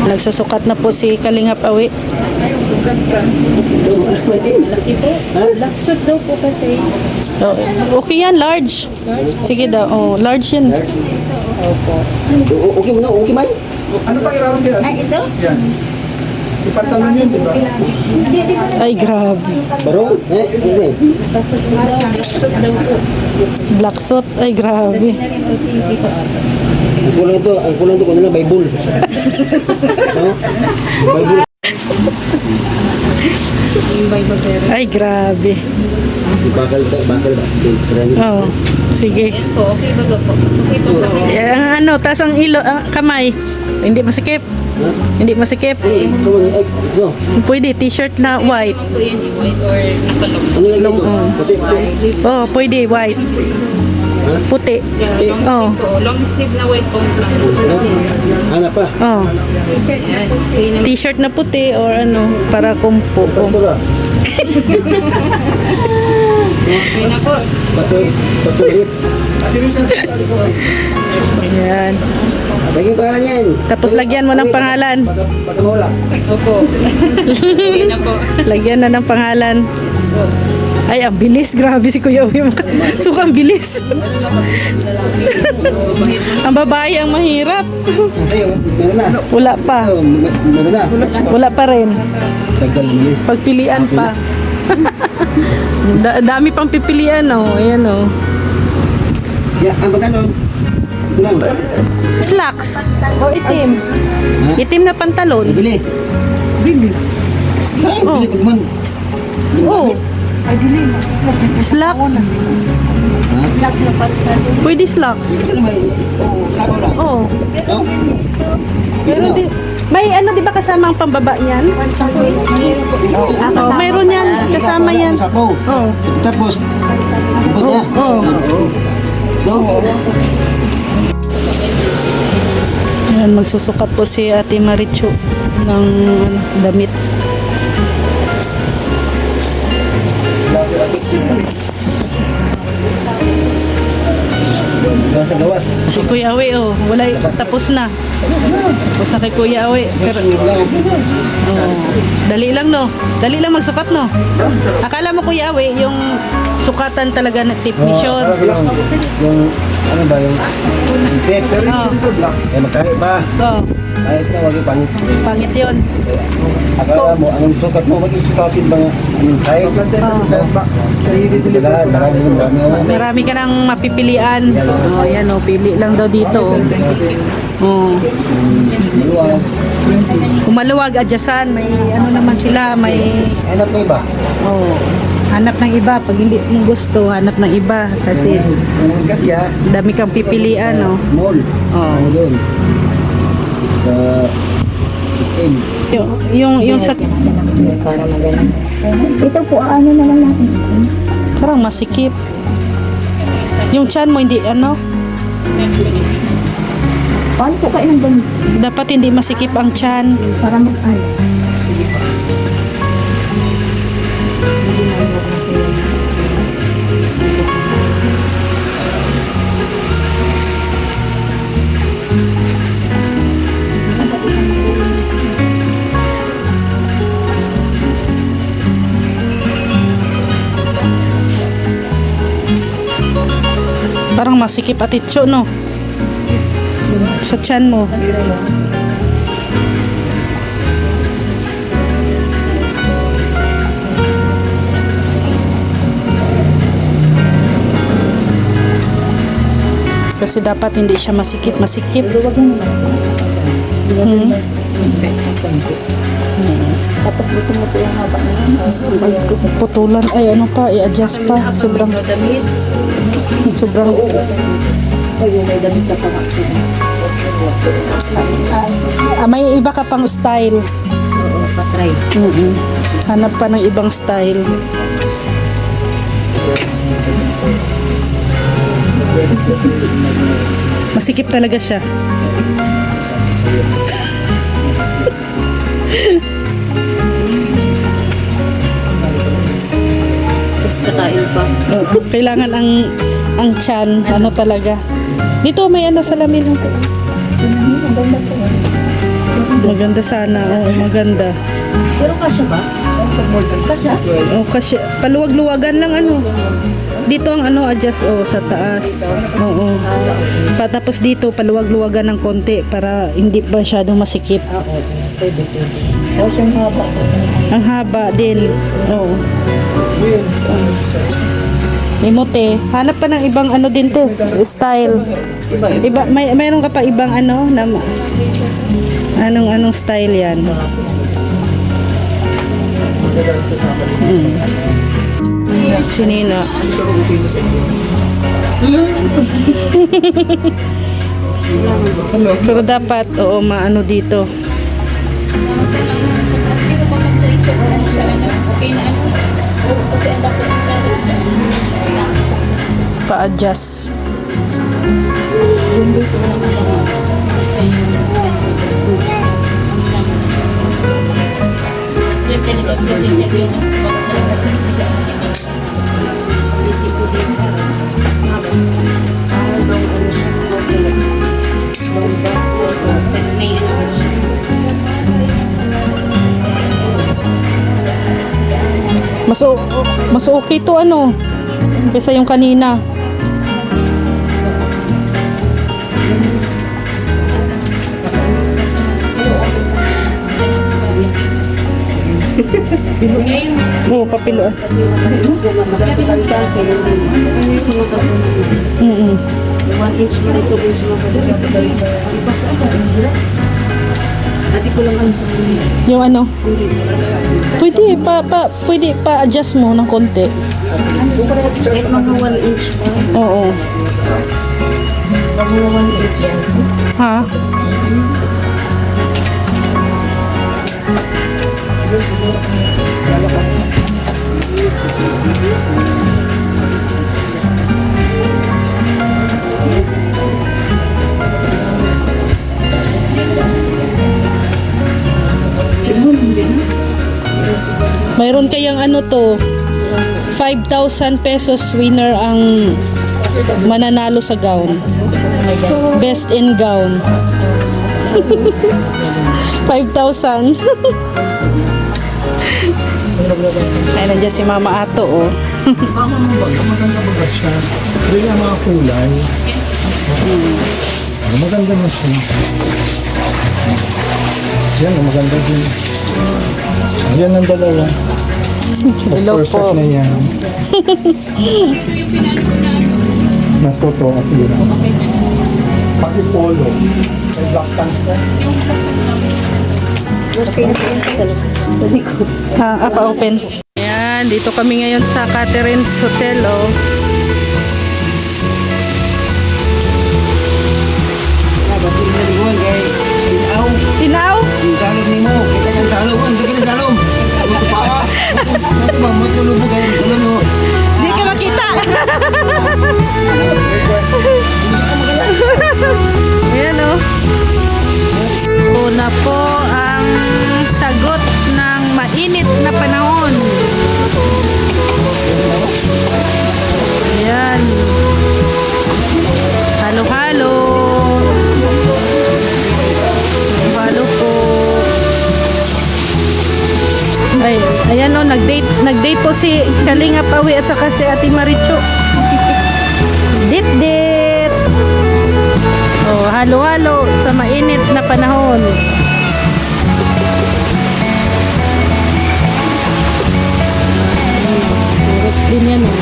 Nagsusukat na po si Kalingap Awi. Sugat ka. Malaki po. Black suit daw po kasi. Oh, okay yan, large. Sige daw. Oh, large yan. Opo. Okay mo na, okay man. Ano pa irawang nila? Ay, ito? Yan. Ipantalon yun, di ba? Ay, grabe. Pero, okay. Suit daw po. Black suit. Ay, grabe. Kasi dito ata. Ang kulang to kung ano, Bible. No? Bible. Yung Bible pero. Ay, grabe. Bakal ba? Oh, sige. Yan po, okay ba po? Okay po ba? Ang ano, tas ang kamay. Hindi masikip. Hindi masikip. No. Pwede, t-shirt na white. Ano po yan, white or nakalong? Ano lang ito? Puti, puti. Oh, pwede, white. Puti. Oh. Long sleeve na white po. Hanap pa. Oh. Yan. Okay naman. T-shirt na puti or ano, para kumpo. Ito ba? Okay na po. Patulit. Ayan. Lagyan pangalan yan. Tapos lagyan mo ng pangalan. Pagka mawala. Opo. Okay na po. Lagyan na ng pangalan. Ay, ang bilis. Grabe si Kuya Uy. Suka, ang bilis. Ang babae ang mahirap. Sa'yo, meron na. Wala pa. Meron na. Wala pa rin. Dagdag mo. Pagpilian pa. Dami pang pipilian, oh. Ayan, oh. Yeah, ang magkano? Lang. Slacks. O itim. Itim na pantalon. Bili. Bili. Saan Oh. bili pagman? Oh. Slacks. Pwede slacks. Ito na may sapo lang. Oh. No? Meron din. May ano, di ba kasama ang pambaba niyan? Oh, mayroon yan. Kasama yan. Sapo. Oh. Tapos, ipot niya. Oh. No? Ayan, magsusukat po si Ate Marichu ng damit. Gawas sa gawas. Si Kuya Awi, oh, wala, tapos na. Tapos na kay Kuya Awi. Pero, oh, dali lang, no? Dali lang magsukat, no? Akala mo, Kuya Awi, yung sukatan talaga na technician. Yung, ano ba, yung tip. Pero yung Oh. sili sa black. Eh, magkahit ba? Oh, Kahit na, wag yung pangit. pangit yun. Akala mo, anong sukat mo, wag yung sukatin ba nga? Anong size? Sa back. Sa i-deliver. Wala, marami. Marami ka nang mapipilian. Oh, yan, oh, pili lang daw dito. Oh. Maluwag. Kung maluwag, adyasan, may ano naman sila, may Hanap na iba. oh, hanap ng iba. Pag hindi mo gusto, hanap ng iba. Kasi Kasi ah, dami kang pipilian, no? mall. Oh. Ano doon? Sa SM. Yung sa Ito po, ano na lang natin. parang masikip. Yung chan mo hindi ano, Paano po kayo ng gamit? dapat hindi masikip ang chan. Para mag-ano. Parang masikip atitso, no? Sa chan mo. Kasi dapat hindi siya masikip. Hmm. Tapos gusto mo po yung haba na yun. Putulan. Ay, ano pa? I-adjust pa. Sobrang. Damit. Ayun, may damit ka pa. May iba ka pang style. Oo, patry. Hanap pa ng ibang style. Masikip talaga siya. Tapos kakain pa. Kailangan ang tiyan, ano talaga. Dito may ano salamin. Maganda sana. Oo, maganda. Pero kasya ba? Kasya? O kasi paluwag-luwagan lang ano. Dito ang ano adjust sa taas. Oo. Patapos dito paluwag-luwagan ng konti para hindi masyadong masikip. Oo, pwede. O, siyang haba. Ang haba din. Oo. Limote. Hanap pa ng ibang ano din to, style. Iba mayroon ka pa ibang ano na anong style 'yan. Si Nina. Pero dapat, oo, maano dito. Pa-adjust. Mas okay to ano kaysa yung kanina. Oo, papiloan. Mm. 1 inch mo ito guys mga Dati ko lang ang Yung ano? Pwede pa adjust mo ng konti. kahit mga 1 inch pa. Oo. Pag mga 1 inch yan. Ha? Mayroon kayang ano to, 5,000 pesos winner ang mananalo sa gown. Best in gown. 5,000. Ay, nandiyan si Mama Ato, oh. Maganda ba siya? Pero yung mga kulay. Maganda na siya. Yan, maganda din. Yan ang dalawa. Hello Perfect po. na yan. Nasuto at yun. Pati polo. May black pants na. Sa likod. Pa-open. Ayan, dito kami ngayon sa Catherine's Hotel, oh. Tinaw? Salom ni mo, kita kan salom kan, kita salom. Nanti bang matulog mo kayo, salom mo. Di ka makita. Ayan, oh. Una po ang sagot ng mainit na panahon. Ayan. Halo-halo. Halo po. Ay, ayan o, nag-date po si Kalinga Pawi at saka si Ate Maricho. Dit-dit. Oh, halo-halo sa mainit na panahon. Surats din yan, oh.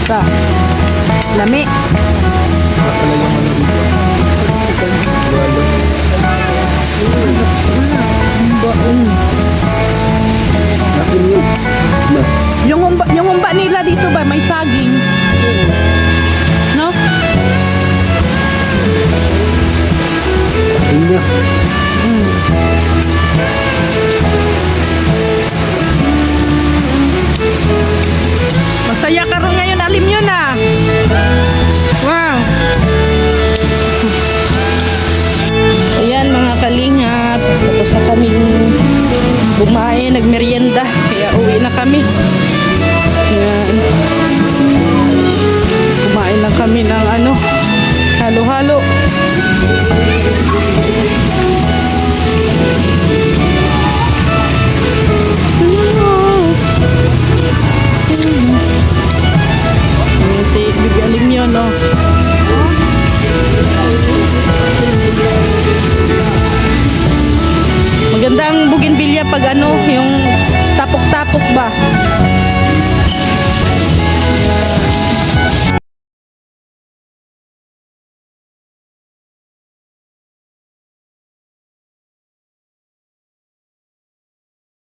Sa lami. Yung umba nila dito ba may saging? No? Masaya ka rin ngayon, alim yun ah. Wow. Ayan mga kalingap, tapos na kaming kumain, nagmerienda, kaya uwi na kami. Ayan. Galing yun, no? Maganda ang bougainvillea pag ano, yung